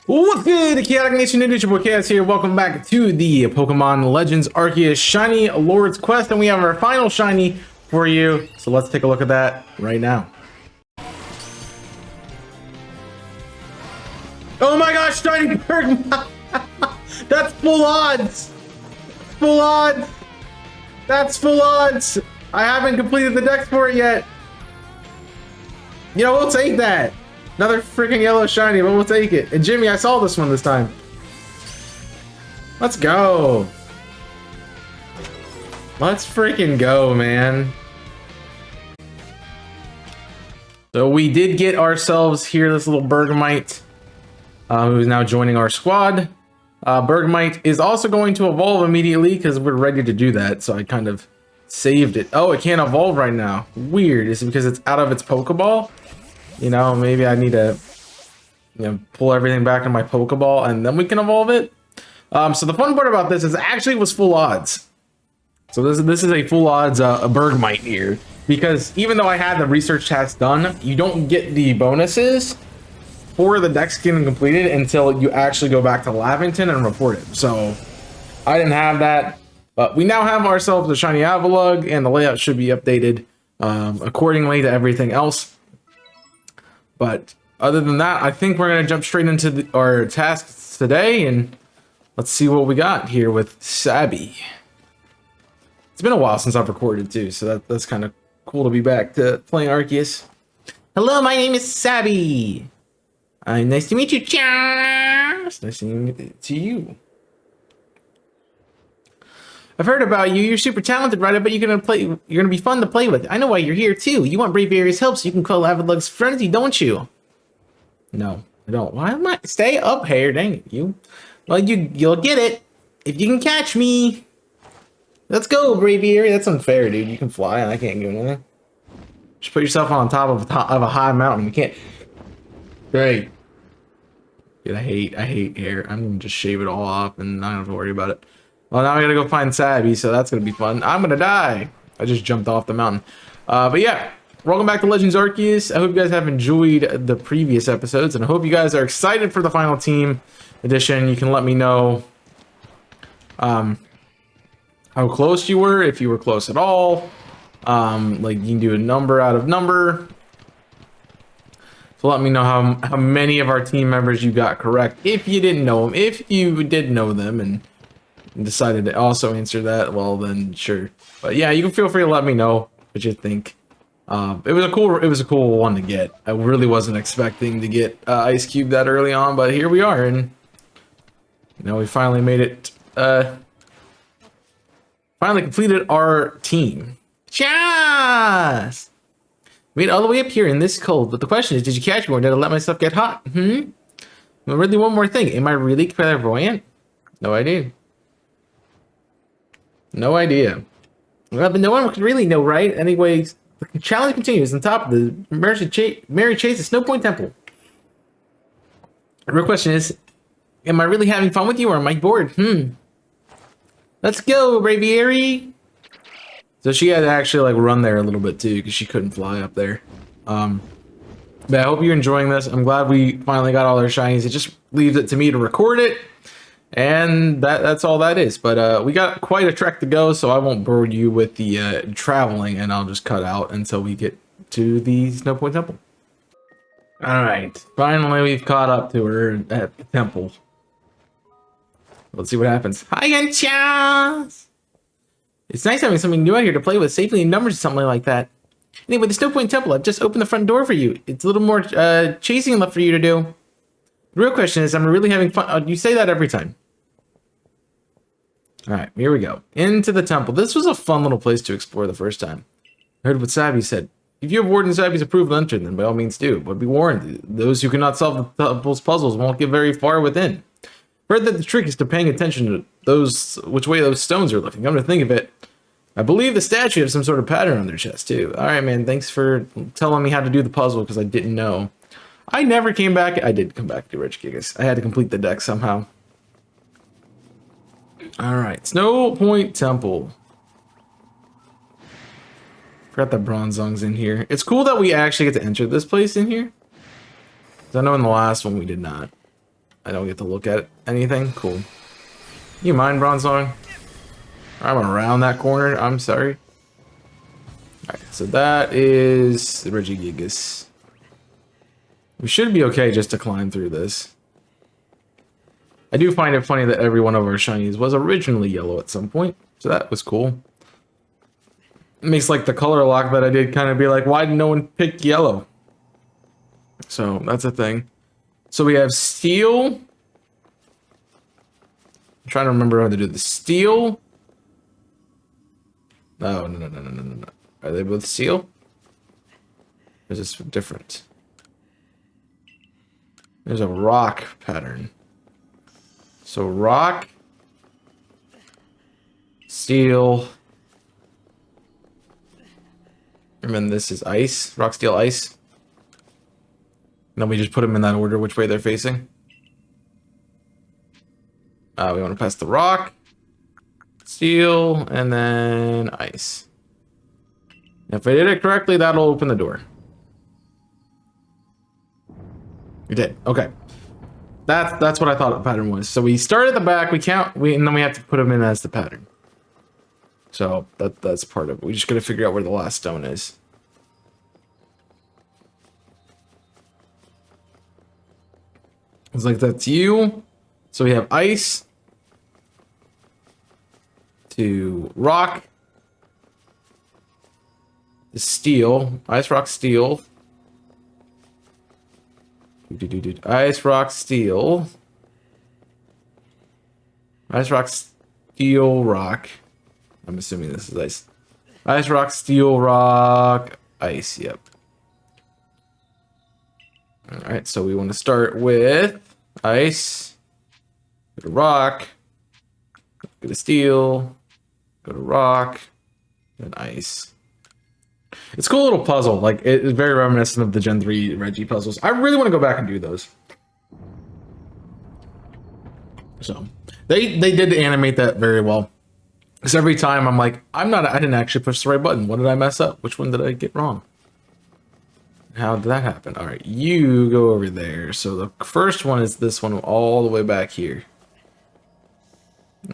What's good, Chaotic Nation? It's your boy Chaos here. Welcome back to the Pokemon Legends Arceus Shiny Lord's Quest, and we have our final shiny for you. So let's take a look at that right now. Oh my gosh, shiny Bergmite! That's full odds! Full odds! That's full odds! I haven't completed the dex for it yet. You know, we'll take that. Another freaking yellow shiny, but we'll take it. And Jimmy, I saw this one this time. Let's go. Let's freaking go, man. So we did get ourselves here this little Bergmite, who's now joining our squad. Bergmite is also going to evolve immediately because we're ready to do that. So I kind of saved it. Oh, it can't evolve right now. Weird. Is it because it's out of its Pokeball? You know, maybe I need to, pull everything back in my Pokeball and then we can evolve it. So the fun part about this is it actually was full odds. So this is a full odds a Bergmite here, because even though I had the research task done, you don't get the bonuses for the dex getting completed until you actually go back to Lavington and report it. So I didn't have that, but we now have ourselves a shiny Avalugg, and the layout should be updated accordingly to everything else. But other than that, I think we're going to jump straight into our tasks today, and let's see what we got here with Sabby. It's been a while since I've recorded too, so that's kind of cool to be back to playing Arceus. Hello, my name is Sabby. Nice to meet you, Charles. Nice to meet you. I've heard about you. You're super talented, right? I bet you're gonna be fun to play with. I know why you're here too. You want Braviary's help so you can quell Avalugg's frenzy, don't you? No, I don't. Why am I? Stay up here, dang it, you. Well, you'll get it if you can catch me. Let's go, Braviary. That's unfair, dude. You can fly and I can't do anything. Just put yourself on top of a high mountain. You can't. Great. Dude, I hate hair. I'm gonna just shave it all off and not have to worry about it. Well, now I gotta go find Sabby, so that's gonna be fun. I'm gonna die. I just jumped off the mountain. But yeah, welcome back to Legends Arceus. I hope you guys have enjoyed the previous episodes, and I hope you guys are excited for the final team edition. You can let me know how close you were, if you were close at all. Like, you can do a number out of number. So let me know how many of our team members you got correct. If you didn't know them, if you did know them, and decided to also answer that, well then sure. But yeah, you can feel free to let me know what you think. It was a cool one to get. I really wasn't expecting to get Ice Cube that early on, but here we are, and we finally made it. Finally completed our team. Yes! Made it all the way up here in this cold, but the question is, did you catch me or did I let myself get hot? Really, one more thing. Am I really clairvoyant? No idea. No idea. Well, but no one could really know, right? Anyways, the challenge continues on top of the Mary Chase at Snow Point Temple. The real question is, am I really having fun with you or am I bored? Let's go, Braviary. So she had to actually like run there a little bit too because she couldn't fly up there. But I hope you're enjoying this. I'm glad we finally got all our shinies. It just leaves it to me to record it. And that's all that is. But we got quite a trek to go, so I won't bore you with the traveling, and I'll just cut out until we get to the Snow Point Temple. Alright, finally we've caught up to her at the temple. Let's see what happens. Hi again, Charles! It's nice having something new out here to play with safely in numbers or something like that. Anyway, the Snow Point Temple, I've just opened the front door for you. It's a little more chasing left for you to do. The real question is, am I really having fun? You say that every time. All right, here we go. Into the temple. This was a fun little place to explore the first time. I heard what Sabby said. If you have Warden Sabby's approval to enter, then by all means do. But be warned, those who cannot solve the temple's puzzles won't get very far within. Heard that the trick is to paying attention to which way those stones are looking. Come to think of it, I believe the statue has some sort of pattern on their chest too. All right, man. Thanks for telling me how to do the puzzle because I didn't know. I never came back. I did come back to Rich Gigas. I had to complete the deck somehow. Alright, Snow Point Temple. Forgot that Bronzong's in here. It's cool that we actually get to enter this place in here. I know in the last one we did not. I don't get to look at anything. Cool. You mind, Bronzong? I'm around that corner. I'm sorry. Alright, so that is the Regigigas. We should be okay just to climb through this. I do find it funny that every one of our shinies was originally yellow at some point, so that was cool. It makes like the color lock that I did kind of be like, why did no one pick yellow? So that's a thing. So we have steel. I'm trying to remember how to do the steel. No. Are they both steel? Or is this different? There's a rock pattern. So rock, steel, and then this is ice, rock, steel, ice. And then we just put them in that order, which way they're facing. We want to pass the rock, steel, and then ice. If I did it correctly, that'll open the door. We did. Okay. That's what I thought the pattern was. So we start at the back, we count, and then we have to put them in as the pattern. So that's part of it. We just gotta figure out where the last stone is. It's like that's you. So we have ice to rock to steel, ice, rock, steel. Ice, rock, steel. Ice, rock, steel, rock. I'm assuming this is ice. Ice, rock, steel, rock, ice. Yep. Alright, so we want to start with ice. Go to rock. Go to steel. Go to rock. And ice. It's a cool little puzzle. Like, it's very reminiscent of the Gen 3 Reggie puzzles. I really want to go back and do those. So, they did animate that very well. Because every time I'm like, I didn't actually push the right button. What did I mess up? Which one did I get wrong? How did that happen? All right, you go over there. So the first one is this one all the way back here.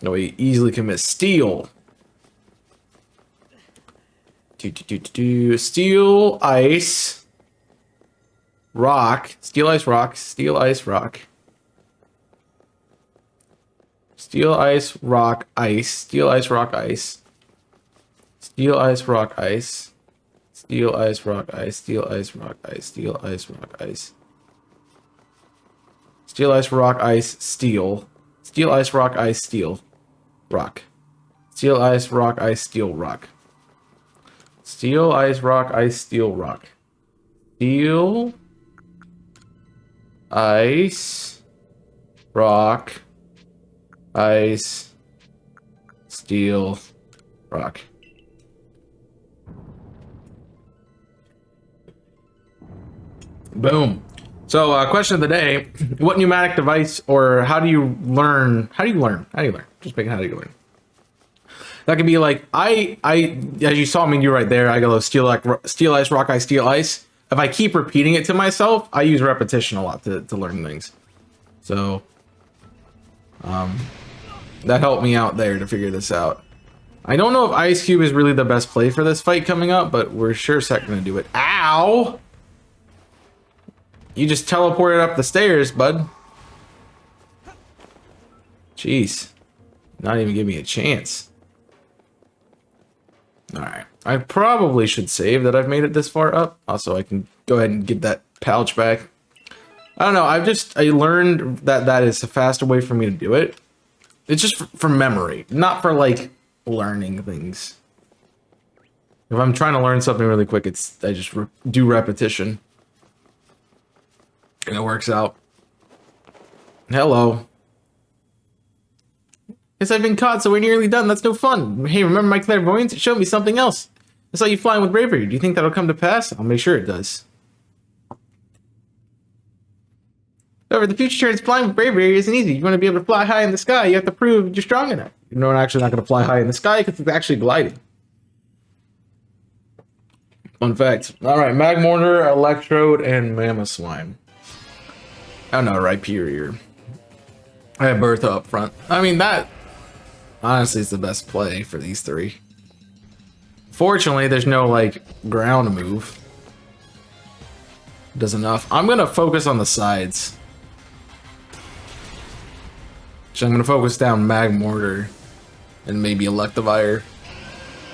No, we easily can miss steel. Steel, ice, rock, steel, ice, rock, steel, ice, rock. Steel, ice, rock, ice, steel, ice, rock, ice. Steel, ice, rock, ice. Steel, ice, rock, ice, steel, ice, rock, ice, steel, ice, rock, ice. Steel, ice, rock, ice, steel. Steel, ice, rock, ice, steel, rock. Steel, ice, rock, ice, steel, rock. Steel, ice, rock, ice, steel, rock. Steel, ice, rock, ice, steel, rock. Boom. So, question of the day: what pneumatic device, or how do you learn? Just pick how do you learn. That could be like as you saw me do right there. I go steel, ice, rock, ice, steel, ice. If I keep repeating it to myself, I use repetition a lot to learn things. So, that helped me out there to figure this out. I don't know if Ice Cube is really the best play for this fight coming up, but we're sure set gonna do it. Ow! You just teleported up the stairs, bud. Jeez. Not even give me a chance. Alright. I probably should save that I've made it this far up. Also, I can go ahead and get that pouch back. I don't know. I learned that is a faster way for me to do it. It's just for memory, not for like learning things. If I'm trying to learn something really quick, I just do repetition. And it works out. Hello. Guess I've been caught, so we're nearly done. That's no fun. Hey, remember my clairvoyance? It showed me something else. I saw you flying with bravery. Do you think that'll come to pass? I'll make sure it does. However, the future turns flying with bravery isn't easy. You want to be able to fly high in the sky, you have to prove you're strong enough. You're actually not going to fly high in the sky because it's actually gliding. Fun fact. Alright, Magmortar, Electrode, and Mammoth Slime. Oh no, Rhyperior. I have Bertha up front. I mean, that honestly is the best play for these three. Fortunately, there's no like ground move. Does enough. I'm gonna focus on the sides. So I'm gonna focus down Mag Mortar and maybe Electivire.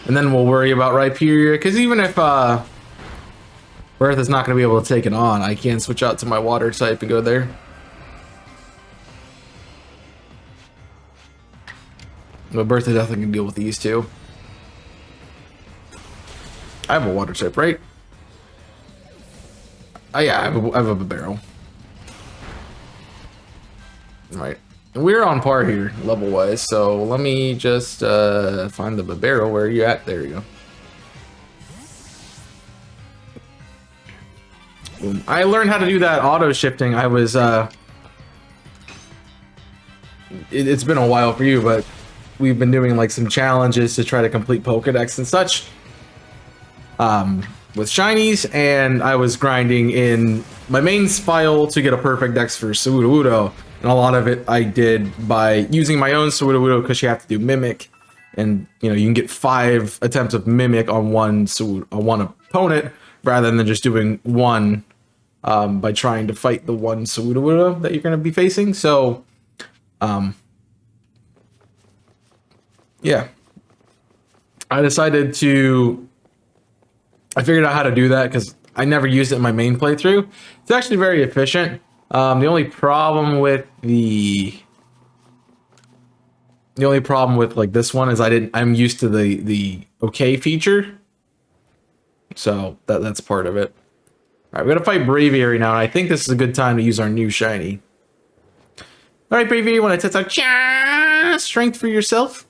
And then we'll worry about Rhyperior, because even if Bertha's not gonna be able to take it on, I can switch out to my water type and go there. But Bertha definitely can deal with these two. I have a water type, right? Oh yeah, I have a barrel. Right. We're on par here, level-wise, so let me just find the barrel. Where are you at? There you go. Boom. I learned how to do that auto-shifting. I was, it's been a while for you, but we've been doing like some challenges to try to complete Pokedex and such. With shinies, and I was grinding in my main file to get a perfect dex for Sudowoodo, and a lot of it I did by using my own Sudowoodo, because you have to do Mimic, and you know you can get 5 attempts of Mimic on one opponent rather than just doing one by trying to fight the one Sudowoodo that you're going to be facing. So, yeah, I decided to. I figured out how to do that because I never used it in my main playthrough. It's actually very efficient. The only problem with like this one is I'm used to the okay feature. So that's part of it. All right, we're gonna fight Braviary now, and I think this is a good time to use our new shiny. All right, Braviary, want to test out strength for yourself?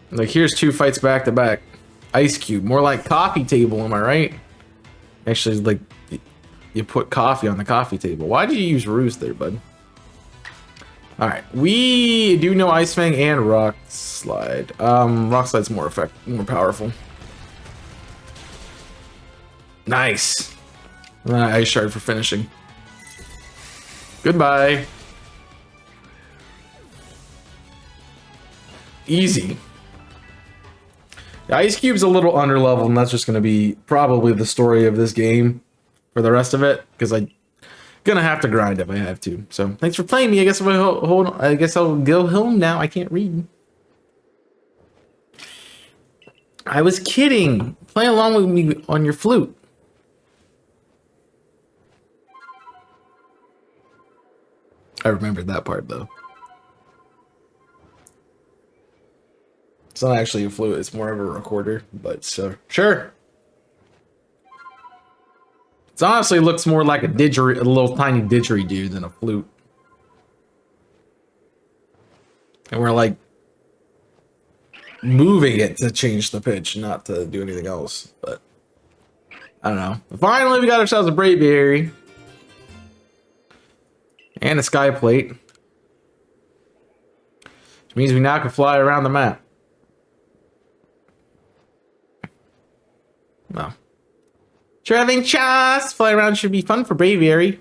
Like, here's 2 fights back to back. Ice Cube, more like coffee table, am I right? Actually, like, you put coffee on the coffee table. Why did you use Roost there, bud? Alright, we do know Ice Fang and Rock Slide. Rock Slide's more powerful. Nice. And then Ice Shard for finishing. Goodbye. Easy. The Ice Cube's a little underleveled, and that's just going to be probably the story of this game for the rest of it, because I'm gonna have to grind if I have to. So thanks for playing me. I guess I'll go home now. I can't read. I was kidding. Play along with me on your flute. I remembered that part though. It's not actually a flute, it's more of a recorder, but sure. It honestly looks more like a little tiny didgeridoo than a flute. And we're like moving it to change the pitch, not to do anything else, but I don't know. Finally, we got ourselves a Braviary. And a Sky Plate. Which means we now can fly around the map. Well, traveling chast fly around should be fun for Braviary.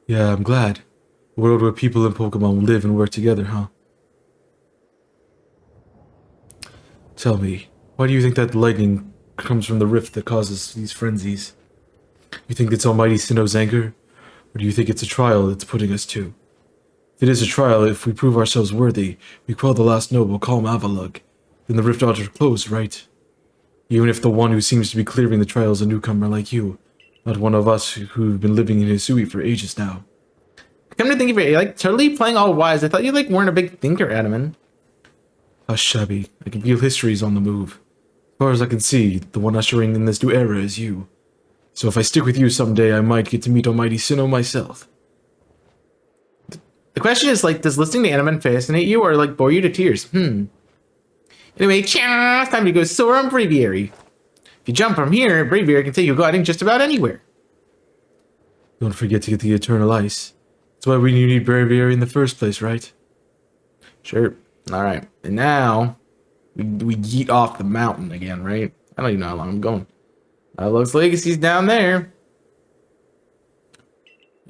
Yeah, I'm glad. A world where people and Pokemon live and work together, huh? Tell me, why do you think that lightning comes from the rift that causes these frenzies? You think it's Almighty Sinnoh's anger? Or do you think it's a trial that's putting us to? If it is a trial, if we prove ourselves worthy, we quell the last noble, calm Avalugg, then the rift ought to close, right? Even if the one who seems to be clearing the trial is a newcomer like you, not one of us who've been living in Hisui for ages now. Come to think of it, you're like totally playing all wise. I thought you like weren't a big thinker, Adaman. Hush, Shabby. I can feel history's on the move. As far as I can see, the one ushering in this new era is you. So if I stick with you someday, I might get to meet Almighty Sinnoh myself. The question is, like, does listening to Adaman fascinate you or, like, bore you to tears? Anyway, it's time to go soar on Braviary. If you jump from here, Braviary can take you gliding just about anywhere. Don't forget to get the Eternal Ice. That's why we need Braviary in the first place, right? Sure. Alright. And now, we yeet off the mountain again, right? I don't even know how long I'm going. Looks Legacy's down there.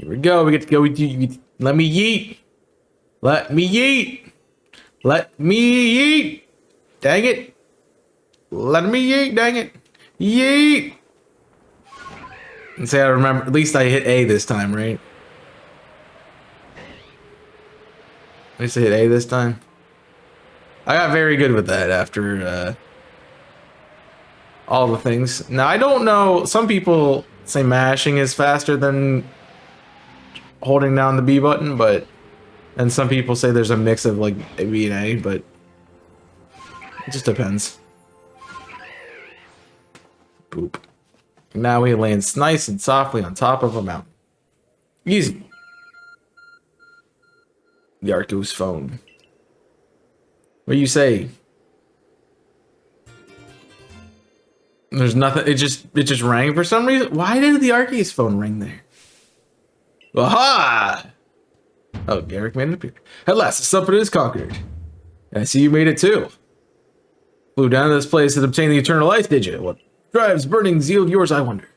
Here we go. We get to go with you. Let me yeet. Let me yeet. Let me yeet. Dang it. Let me yeet. Dang it. Yeet. And say I remember. At least I hit A this time, right? At least I hit A this time. I got very good with that after all the things. Now, I don't know. Some people say mashing is faster than holding down the B button, but... And some people say there's a mix of, like, a B and A, but... It just depends. Boop. Now he lands nice and softly on top of a mountain. Easy. The Arceus phone. What do you say? There's nothing. It just rang for some reason. Why did the Arceus phone ring there? Aha! Oh, Garrick made it appear. At last, the supper is conquered. I see you made it too. Flew down to this place to obtain the eternal life, did you? What drives burning zeal of yours, I wonder.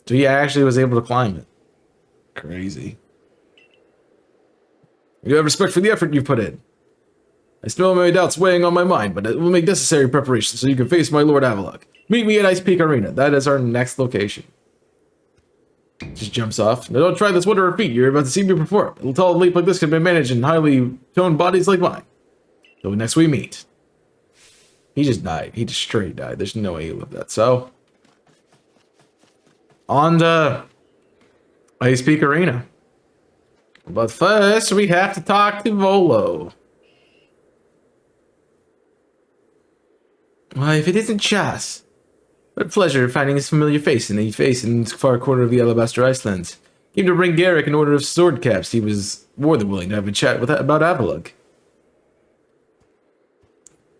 So he actually was able to climb it. Crazy. You have respect for the effort you've put in. I still have my doubts weighing on my mind, but it will make necessary preparations so you can face my Lord Avalok. Meet me at Ice Peak Arena. That is our next location. Just jumps off. Now don't try this wonder feat. You're about to see me perform. A tall leap like this can be managed in highly toned bodies like mine. So next we meet. He just died. He just straight died. There's no way he lived that. So, on to Ice Peak Arena. But first, we have to talk to Volo. Why, if it isn't Chas. What a pleasure finding his familiar face in the far corner of the Alabaster Icelands. Came to bring Garrick an order of sword caps. He was more than willing to have a chat with about Avalok.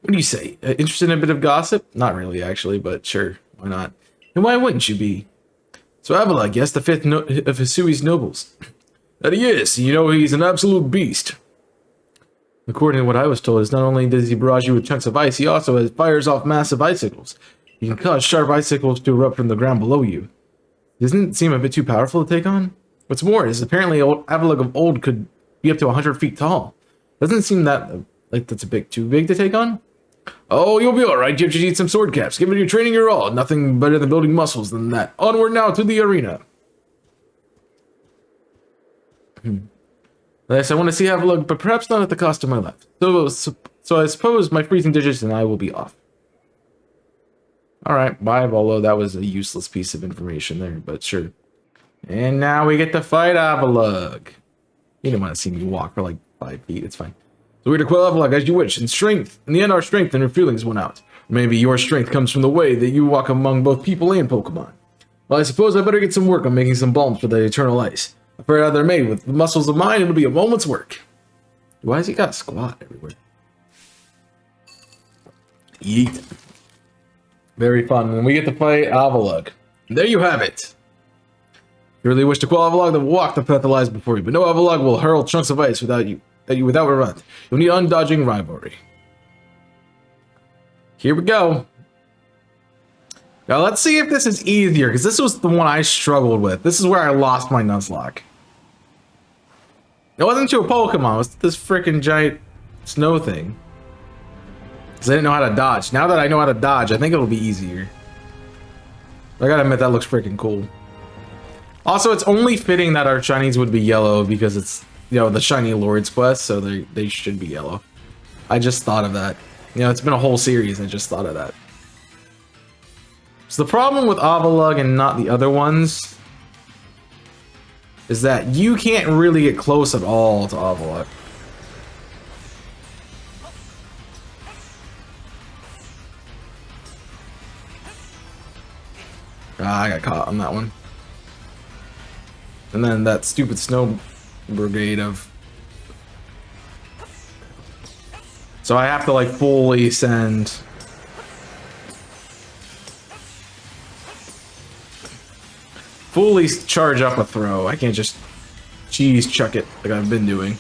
What do you say? Interested in a bit of gossip? Not really, actually, but sure, why not? And why wouldn't you be? So Avalok, yes, the fifth of Hisui's nobles. That he is. You know, he's an absolute beast. According to what I was told, is not only does he barrage you with chunks of ice, he also fires off massive icicles. He can cause sharp icicles to erupt from the ground below you. Doesn't it seem a bit too powerful to take on? What's more is apparently Avalok of old could be up to 100 feet tall. Doesn't it seem that like that's a bit too big to take on? Oh, you'll be alright. You just need some sword caps. Give it your training your all. Nothing better than building muscles than that. Onward now to the arena. Yes, I want to see Avalok, but perhaps not at the cost of my life. So I suppose my freezing digits and I will be off. Alright, bye, Volo. That was a useless piece of information there, but sure. And now we get to fight Avalok. You didn't want to see me walk for like 5 feet. It's fine. So we're to quell Avalok as you wish. In strength. In the end, our strength and our feelings won out. Maybe your strength comes from the way that you walk among both people and Pokemon. Well, I suppose I better get some work on making some balms for the eternal ice. If they're they're made with the muscles of mine, it'll be a moment's work. Why has he got a squat everywhere? Yeet. Very fun. And we get to fight Avalok. And there you have it. If you really wish to quell Avalok, then walk the path that lies before you. But no Avalok will hurl chunks of ice without a run. You'll need undodging rivalry. Here we go. Now let's see if this is easier, because this was the one I struggled with. This is where I lost my Nuzlocke. It wasn't to a Pokemon, it was this freaking giant snow thing. Because I didn't know how to dodge. Now that I know how to dodge, I think it'll be easier. I gotta admit, that looks freaking cool. Also, it's only fitting that our shinies would be yellow, because it's, you know, the Shiny Lord's quest, so they should be yellow. I just thought of that. You know, it's been a whole series, I just thought of that. So the problem with Avalok and not the other ones is that you can't really get close at all to Avalok. Ah, I got caught on that one. And then that stupid snow brigade of... So I have to like fully send... Fully charge up a throw. I can't just cheese chuck it like I've been doing.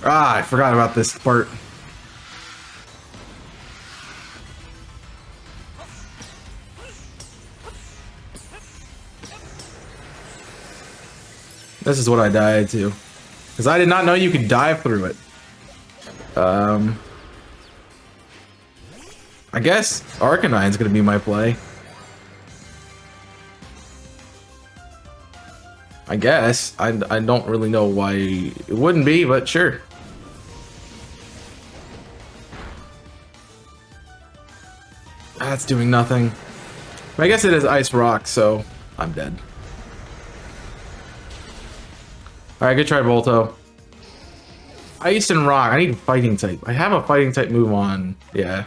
Ah, I forgot about this part. This is what I died to. Because I did not know you could dive through it. I guess Arcanine's gonna be my play. I guess. I don't really know why it wouldn't be, but sure. That's doing nothing. I guess it is Ice Rock, so I'm dead. Alright, good try, Volto. Ice and Rock. I need a fighting type. I have a fighting type move on. Yeah.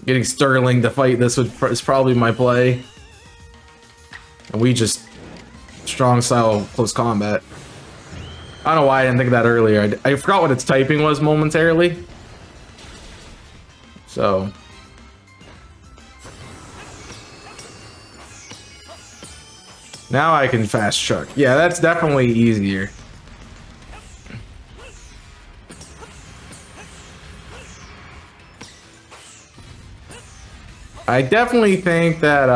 Getting Sterling to fight this is probably my play. And we just strong style close combat. I don't know why I didn't think of that earlier. I forgot what its typing was momentarily. So. Now I can fast chuck. Yeah, that's definitely easier. I definitely think that,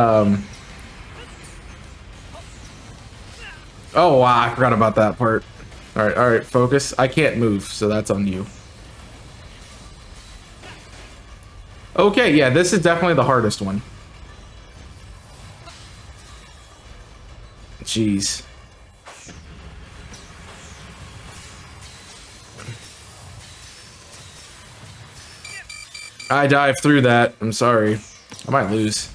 oh, wow, I forgot about that part. Alright, focus. I can't move, so that's on you. Okay, yeah, this is definitely the hardest one. Jeez. I dived through that. I'm sorry. I might lose.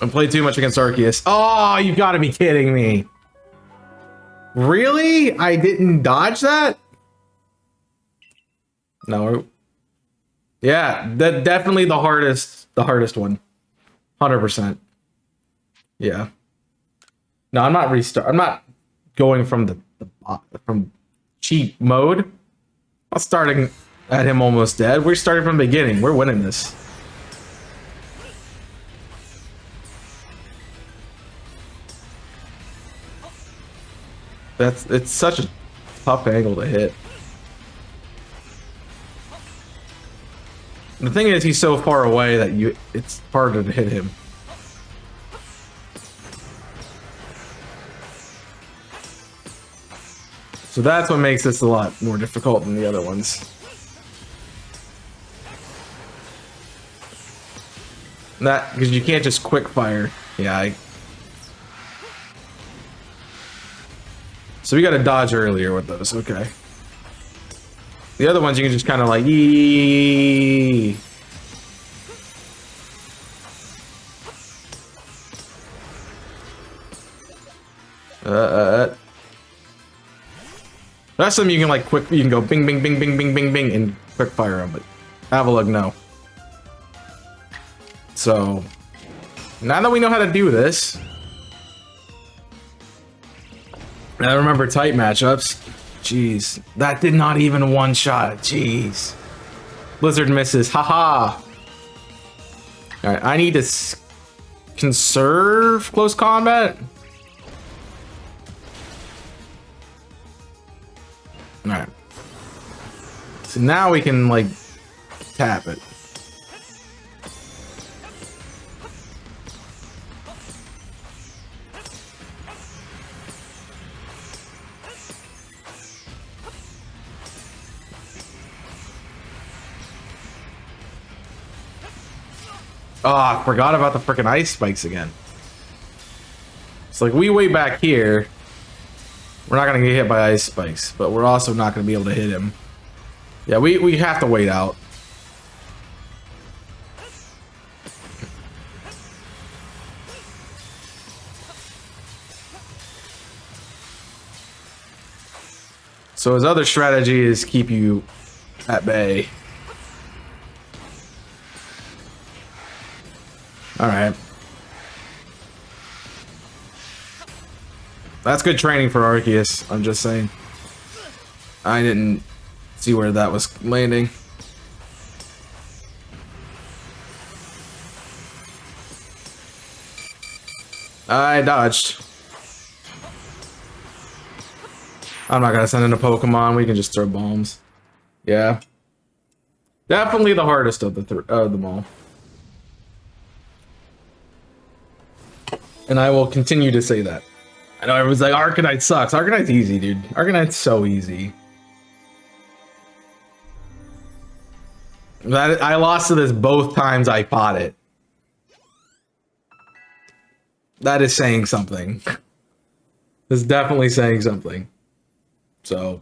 I played too much against Arceus. Oh, you gotta be kidding me. Really? I didn't dodge that? No. Yeah, that definitely the hardest one. 100%. Yeah. No, I'm not I'm not going from from cheat mode. I'm starting at him almost dead. We're starting from the beginning. We're winning this. It's such a tough angle to hit. The thing is, he's so far away that it's harder to hit him. So that's what makes this a lot more difficult than the other ones. That, because you can't just quick fire. Yeah, so we got to dodge earlier with those. Okay. The other ones you can just kind of like yee. That's something you can like quick. You can go bing, bing, bing, bing, bing, bing, bing, and quick fire them. But Avalugg, no. So now that we know how to do this, I remember tight matchups. Jeez, that did not even one shot. Jeez, Blizzard misses. Haha. All right, I need to conserve close combat. All right. So now we can like tap it. Oh, I forgot about the freaking ice spikes again. It's like we way back here. We're not gonna get hit by ice spikes, but we're also not gonna be able to hit him. Yeah, we have to wait out. So his other strategy is keep you at bay. All right. That's good training for Arceus, I'm just saying. I didn't see where that was landing. I dodged. I'm not gonna send in a Pokemon, we can just throw bombs. Yeah. Definitely the hardest of them all. And I will continue to say that. I know everyone's like, Arcanite sucks. Arcanite's easy, dude. Arcanite's so easy. I lost to this both times I fought it. That is saying something. That's definitely saying something. So,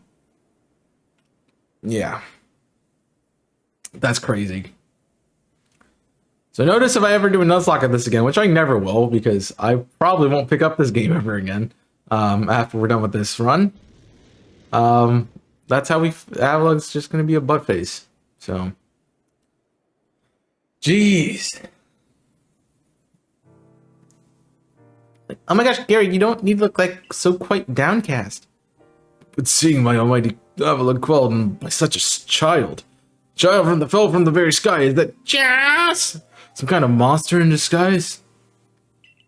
yeah. That's crazy. So notice if I ever do a Nuzlocke of this again, which I never will, because I probably won't pick up this game ever again after we're done with this run. That's how Avalug's just going to be a butt face. So, jeez. Oh my gosh, Gary, you don't need to look like so quite downcast. But seeing my almighty Avalug quelled by such a child fell from the very sky, is that just some kind of monster in disguise?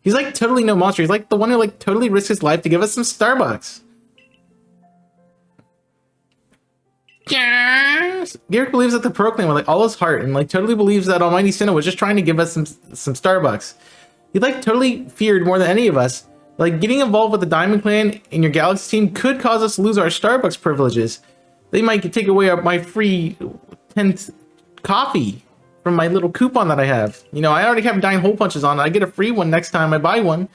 He's like totally no monster. He's like the one who like totally risked his life to give us some Starbucks. Yes. Garrick believes that the Proclaim with like all his heart and like totally believes that Almighty Sinnoh was just trying to give us some Starbucks. He like totally feared more than any of us. Like getting involved with the Diamond Clan in your Galaxy team could cause us to lose our Starbucks privileges. They might take away my free 10th coffee from my little coupon that I have. You know, I already have 9 hole punches on. I get a free one next time I buy one.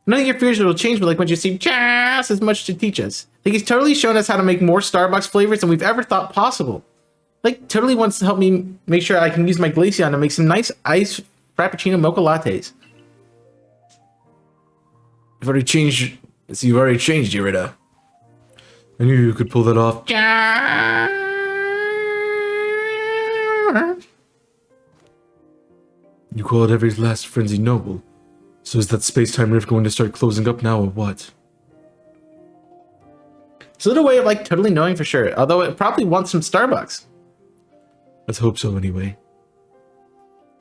None of your fears will change, but like when you see just as much to teach us. I think he's totally shown us how to make more Starbucks flavors than we've ever thought possible. Like totally wants to help me make sure I can use my Glaceon to make some nice iced Frappuccino mocha lattes. You've already changed, Irida. I knew you could pull that off. You called every last frenzy noble. So is that space-time rift going to start closing up now or what? It's a little way of like totally knowing for sure, although it probably wants some Starbucks. Let's hope so anyway.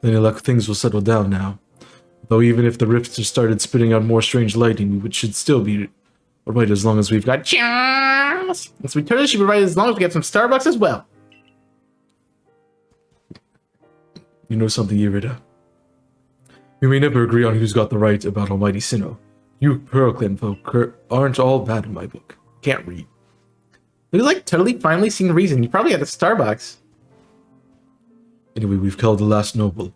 Then like things will settle down now. Though even if the rifts have started spitting out more strange lightning, we should still be alright as long as we've got chance. And so we totally should be right as long as we get some Starbucks as well. You know something, Irida? We may never agree on who's got the right about Almighty Sinnoh. You Pearl-Clan folk aren't all bad in my book. Can't read. He was like totally finally seeing the reason. You probably had the Starbucks. Anyway, we've killed the last noble.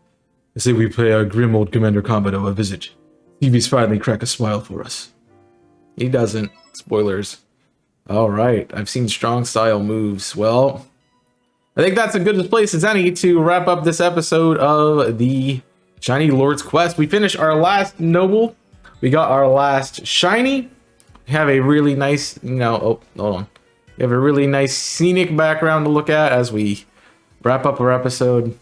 I say we pay our grim old Commander Commodore a visit. Stevie's finally crack a smile for us. He doesn't. Spoilers. Alright, I've seen strong style moves. Well, I think that's a good place as any to wrap up this episode of the Shiny Lord's Quest. We finished our last noble. We got our last shiny. We have a really nice, oh, hold on. We have a really nice scenic background to look at as we wrap up our episode.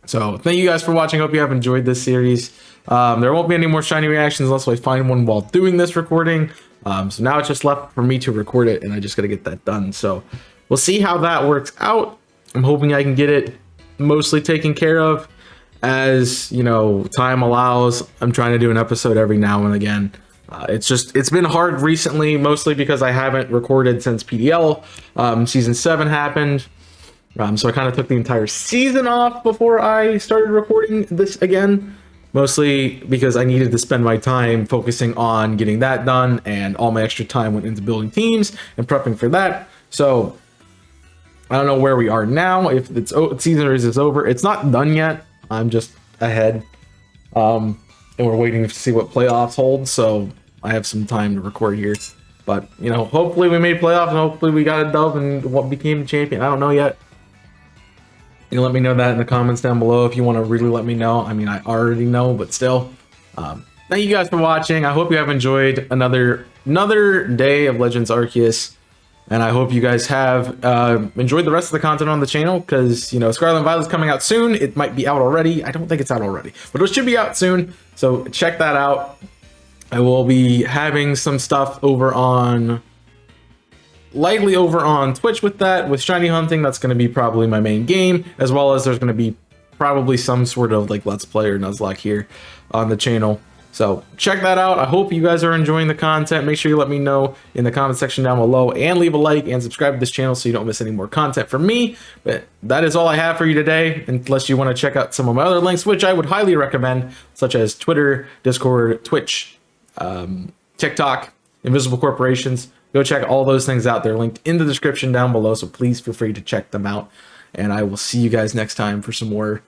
So thank you guys for watching. Hope you have enjoyed this series. There won't be any more shiny reactions unless I find one while doing this recording. So now it's just left for me to record it, and I just got to get that done. So we'll see how that works out. I'm hoping I can get it mostly taken care of as, time allows. I'm trying to do an episode every now and again. It's been hard recently, mostly because I haven't recorded since PDL. Season 7 happened. So I kind of took the entire season off before I started recording this again. Mostly because I needed to spend my time focusing on getting that done, and all my extra time went into building teams and prepping for that. So I don't know where we are now. If season is over, it's not done yet. I'm just ahead. And we're waiting to see what playoffs hold. So I have some time to record here. But, hopefully we made playoffs and hopefully we got a dub and what became champion. I don't know yet. You can let me know that in the comments down below if you want to really let me know. I mean, I already know, but still. Thank you guys for watching. I hope you have enjoyed another day of Legends Arceus. And I hope you guys have enjoyed the rest of the content on the channel, because, Scarlet and Violet's coming out soon. It might be out already. I don't think it's out already, but it should be out soon. So check that out. I will be having some stuff likely over on Twitch with shiny hunting. That's going to be probably my main game, as well as there's going to be probably some sort of like Let's Play or Nuzlocke here on the channel. So check that out. I hope you guys are enjoying the content. Make sure you let me know in the comment section down below, and leave a like and subscribe to this channel so you don't miss any more content from me. But that is all I have for you today, unless you want to check out some of my other links, which I would highly recommend, such as Twitter, Discord, Twitch, TikTok, Invisible Corporations. Go check all those things out. They're linked in the description down below, so please feel free to check them out. And I will see you guys next time for some more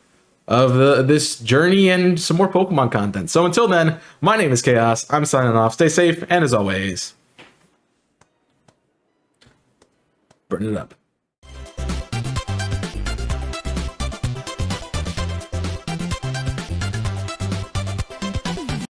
of this journey and some more Pokemon content. So until then, my name is Chaos. I'm signing off. Stay safe, and as always, burn it up.